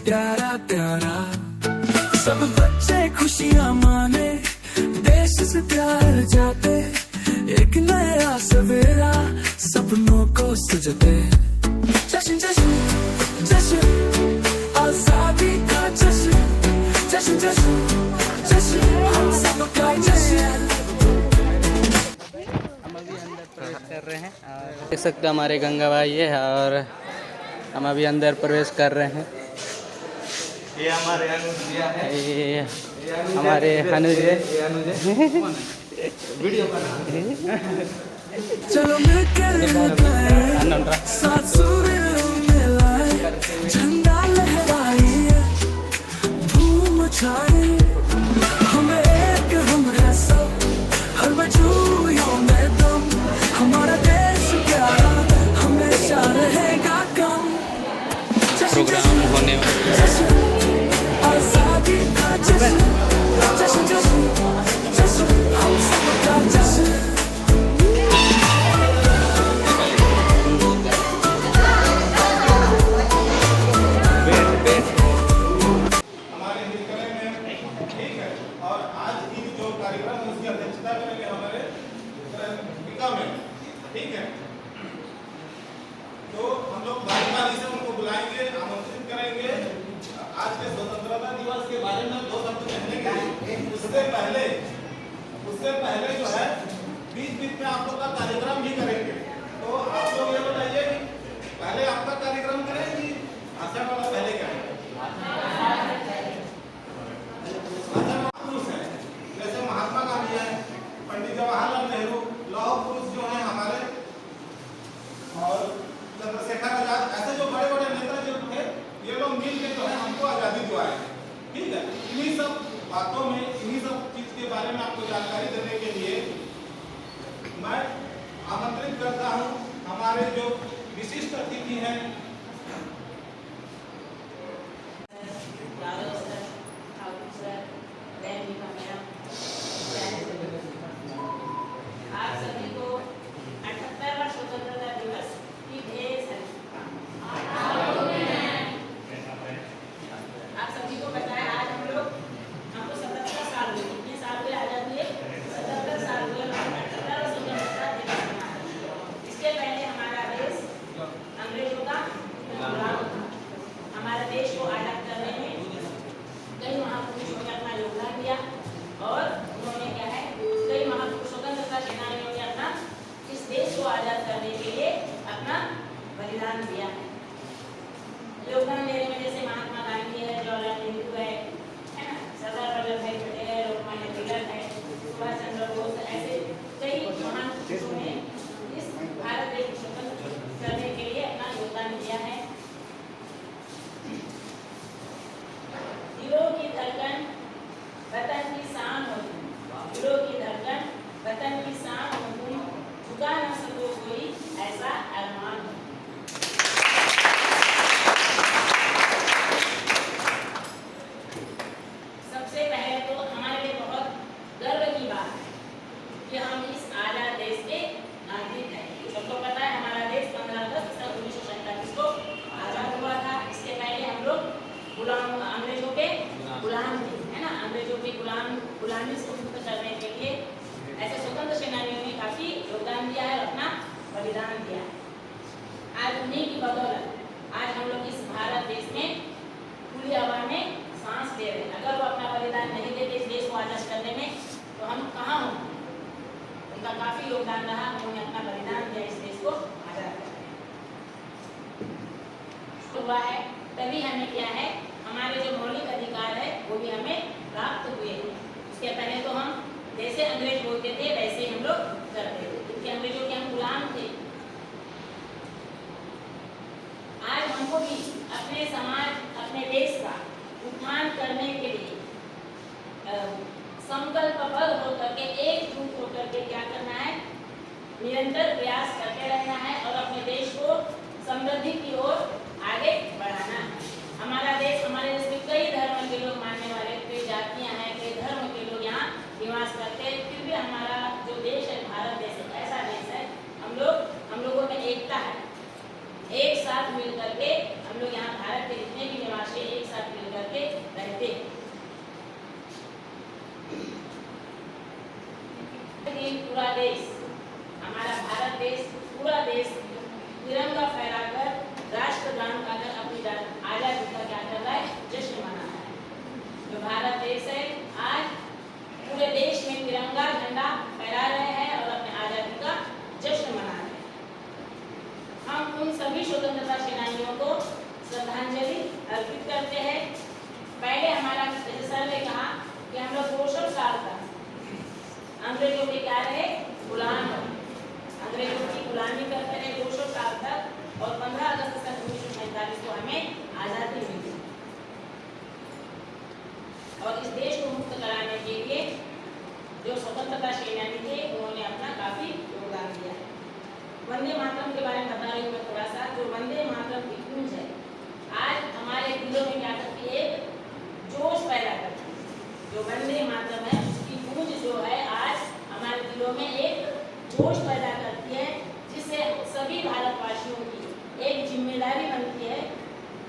प्यारा प्यारा, सब बच्चे खुशियाँ माने, देश से प्यार जाते, एक नया सवेरा सपनों को सजते। जश्न जश्न जश्न आजादी का जश्न, जश्न जश्न जश्न हम सबका जश्न। हम अभी अंदर प्रवेश कर रहे हैं और देख सकते हैं हमारे गंगा भाई है और हम अभी अंदर प्रवेश कर रहे हैं। ये हमारे अनुज है, ये हमारे अनुज है। वीडियो बना। चलो मिलकर साथ सूर्य मिलाए, झंडा लहराए, धूम मचाए, हम एक हम है सब, हर वजूयों में दम, हमारा देश प्यारा हमेशा रहेगा कम। प्रोग्राम होने आजादी का जश्न, जश्न जश्न जश्न हम सबका जश्न। हमारे हिंदुस्तान में ठीक है। और आज की जो कार्यक्रम है उसकी अध्यक्षता करेंगे हमारे स्पीकर में, ठीक है। तो हम लोग बारी से उनको बुलाएंगे, आमंत्रित करेंगे। आज के स्वतंत्रता दिवस के बारे में 2 शब्द कहने के उससे पहले जो है बीच में आप लोग का कार्यक्रम भी करेंगे। तो आप लोग ये बताइए कि पहले आपका कार्यक्रम करें कि भाषण वाला पहले क्या है? पुरुष है, जैसे महात्मा गांधी है, पंडित जवाहरलाल नेहरू, लौह पुरुष जो है हमारे, और चंद्रशेखर आजाद, ऐसे जो बड़े बड़े नेता जो थे, ये लोग मिल के जो है हमको आजादी दिलाए, ठीक है। इन्हीं सब बातों में, इन्हीं सब चीज के बारे में आपको जानकारी देने के लिए मैं आमंत्रित करता हूं हमारे जो विशिष्ट अतिथि हैं। आप सभी को 78वां स्वतंत्रता दिवस की ढेर सारी आप सभी को पता है आज हमको 77 साल हुए। कितने साल हुए आजाद हुए? 77 साल हुए। 78वां स्वतंत्रता दिवस मनाते। इसके पहले हमारा देश अंग्रेजों का गुलाम था। हमारे देश को आजाद करने में कई महापुरुषों ने अपना योगदान दिया और उन्होंने क्या है, कई महापुरुषों स्वतंत्रता सेनानियों ने अपना इस देश को आजाद करने के लिए अपना बलिदान दिया है। योगदान देने में जैसे महात्मा गांधी है, जवाहरलाल नेहरू है ना, सरदार वल्लभ भाई पटेल है, लोकमान्य तिलक है, सुभाष चंद्र बोस, ऐसे कई महान पुरुषों ने इस भारत देश को स्वतंत्र करने के लिए अपना योगदान दिया है। दिलों की धड़कन वतन की शान हो तुम, दिलों की धड़कन वतन की शान हो तुम, झुका न सको कोई ऐसा अरमान हो। सबसे पहले तो हमारे लिए बहुत गर्व की बात है कि हम इस आजाद देश के नागरिक हैं। सबको पता है हमारा देश 15 अगस्त 1947 को आजाद हुआ था। इसके पहले हम लोग गुलाम, अंग्रेजों के गुलाम थे, है ना। अंग्रेजों की गुलामी से मुक्त करने के लिए ऐसे स्वतंत्र सेनानियों ने काफी योगदान दिया है और अपना बलिदान दिया है। आज उन्हीं की बदौलत आज हम लोग इस भारत देश में खुली हवा में सांस ले रहे हैं। अगर वो अपना बलिदान नहीं देते इस देश को आजाद करने में तो हम कहाँ होंगे। उनका काफी योगदान रहा, उन्होंने अपना बलिदान दिया इस देश को आजाद करने हुआ है। तभी हमें क्या है, हमारे जो मौलिक अधिकार है वो भी हमें प्राप्त हुए हैं। उसके पहले तो हम जैसे अंग्रेज बोलते थे वैसे हम लोग करते थे, क्योंकि अंग्रेजों के हम गुलाम थे। आज हमको भी अपने समाज, अपने देश का उत्थान करने के लिए संकल्पबद्ध होकर के, एकजुट होकर के क्या करना है, निरंतर प्रयास करते रहना है और अपने देश को समृद्धि की ओर आगे बढ़ाना है। हमारा देश, हमारे देश में कई धर्म के लोग मानने वाले, कई जातियां हैं, कई धर्म के लोग यहाँ निवास करते हैं, फिर भी हमारा जो देश है भारत देश है, ऐसा देश है, हम लोगों में एकता है। एक साथ मिल करके हम लोग यहाँ भारत के जितने भी निवासी एक साथ मिल करके रहते हैं। पूरा देश, हमारा भारत देश, पूरा देश तिरंगा फहराकर राष्ट्रगान गाकर अपनी आजादी का क्या कर रहा है, जश्न मना रहा है। जो भारत देश है आज पूरे देश में तिरंगा झंडा फहरा रहे हैं और अपने आजादी का जश्न मना रहे हैं। हम उन सभी स्वतंत्रता सेनानियों को श्रद्धांजलि अर्पित करते हैं। पहले हमारा सर ने कहा कि हम लोग 200 साल तक अंग्रेजों के क्या रहे, गुलाम रहे, अंग्रेजों की गुलामी करते रहे 200 साल तक और 15 अगस्त सन 1947 को हमें आज़ादी मिली और इस देश को मुक्त कराने के लिए जो स्वतंत्रता सेनानी थे उन्होंने अपना काफी योगदान दिया है। वंदे मातरम के बारे में बता रही हूँ मैं थोड़ा सा। जो वंदे मातरम की गूंज है आज हमारे दिलों में क्या करती है, जोश पैदा करती है। जो वंदे मातरम है उसकी गूंज जो है आज हमारे दिलों में एक जोश पैदा करती है, जिससे सभी भारतवासियों की एक जिम्मेदारी बनती है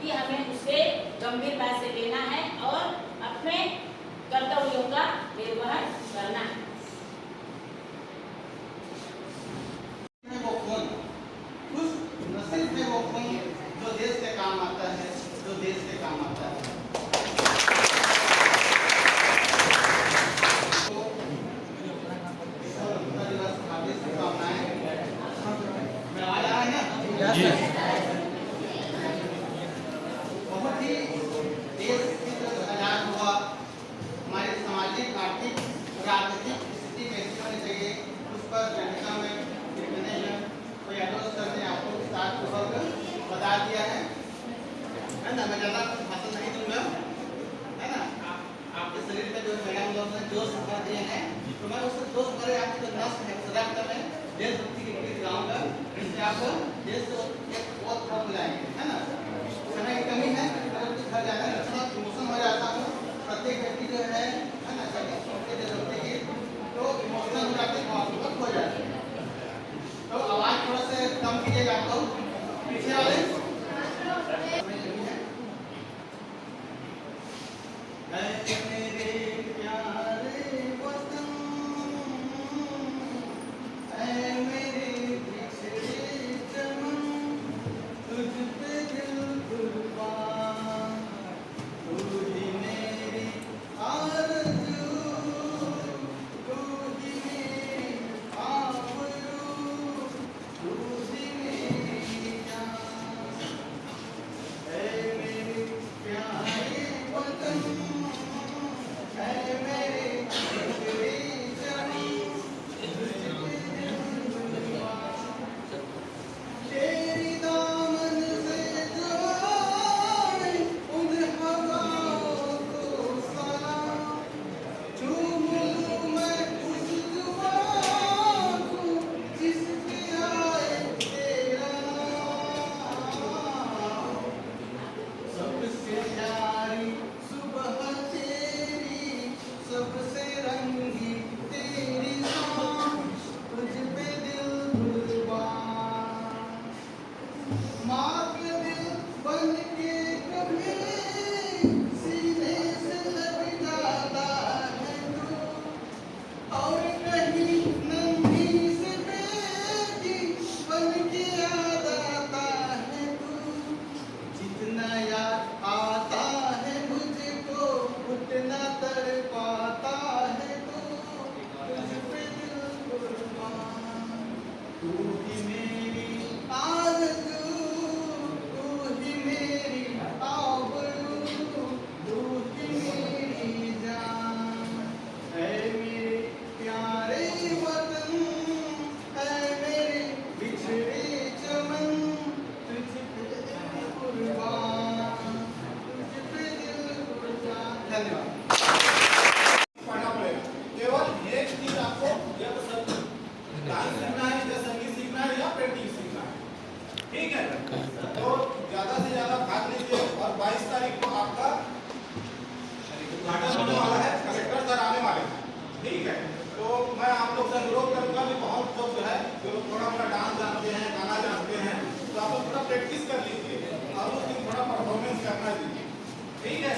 कि हमें उसे गंभीरता से लेना है और अपने कर्तव्यों का निर्वहन करना है। वो खून, उस नसीब में वो खून जो देश के काम आता है, जो देश के काम आता है। बहुत ही देश की तरफ आजाद हुआ, हमारी सामाजिक, आर्थिक, राजनीतिक स्थिति कैसी होनी चाहिए उस पर जनता में कोई यादव सर ने आपको विस्तारपूर्वक बता दिया है ना। मैं ज़्यादा भाषण नहीं दूंगा, है ना। आपके शरीर में जो मैडम लोग ने जोश भर दिए हैं, तो मैं उस जोश भरे आपकी जो नस है सदा में देशभक्ति के गीत गाऊंगा, जिससे आपको देश को एक और भाव मिलाएंगे, है ना। समय की कमी है, घर जाना है, थोड़ा इमोशन हो जाता हूँ। प्रत्येक व्यक्ति जो है ना, सभी सुनते देशभक्ति गीत तो इमोशनल हो जाते हैं, भावुक हो जाते हैं। तो आवाज थोड़ा सा कम कीजिएगा आप लोग, पीछे वाले। मेरे प्यारे वतन, मेरे बिछड़े चमन, तुझ पे दिल कुर्बान, तू ही मेरी आरज़ू, तू ही मेरी आबरू, तू ही मेरी जान। ऐ मेरे प्यारे वतन, ऐ मेरे बिछड़े चमन, तुझ पे दिल कुर्बान, तेरी दामन से जो आए उन हवाओं को सलाम, चूम लूं मैं उस जुबां को जिस पे आए तेरा नाम। सबसे प्यारी सुबह तेरी, सबसे रंगी तेरी शाम, तुझ पे दिल कुर्बान। माँ के दिल बन के कभी सीने से लग जाता है तू, और कहीं नन्ही से बेटी बन के याद आता है तू। जितना याद आता है मुझको उतना तड़पाता है तू, तुझ पे दिल कुर्बान। तू ही मेरी आरज़ू, तू ही मेरी आबरू, तू ही मेरी जान। ऐ मेरे प्यारे वतन, ऐ मेरे बिछड़े चमन, तुझ पे दिल कुर्बान, तुझ पे दिल कुर्बान। धन्यवाद। पढ़ना पड़ेगा। केवल एक चीज आपको या तो सब डांस सीखना है या संगीत सीखना है या पेंटिंग सीखना है, ठीक है। तो ज्यादा से ज्यादा भाग लीजिए और 22 तारीख को आपका उद्घाटन होने वाला है, कलेक्टर सर आने वाले हैं, ठीक है। तो मैं आप लोग से अनुरोध करूंगा कि बहुत लोग जो है जो थोड़ा मोड़ा डांस जानते हैं, गाना जानते हैं, तो आप लोग थोड़ा प्रैक्टिस ठीक है।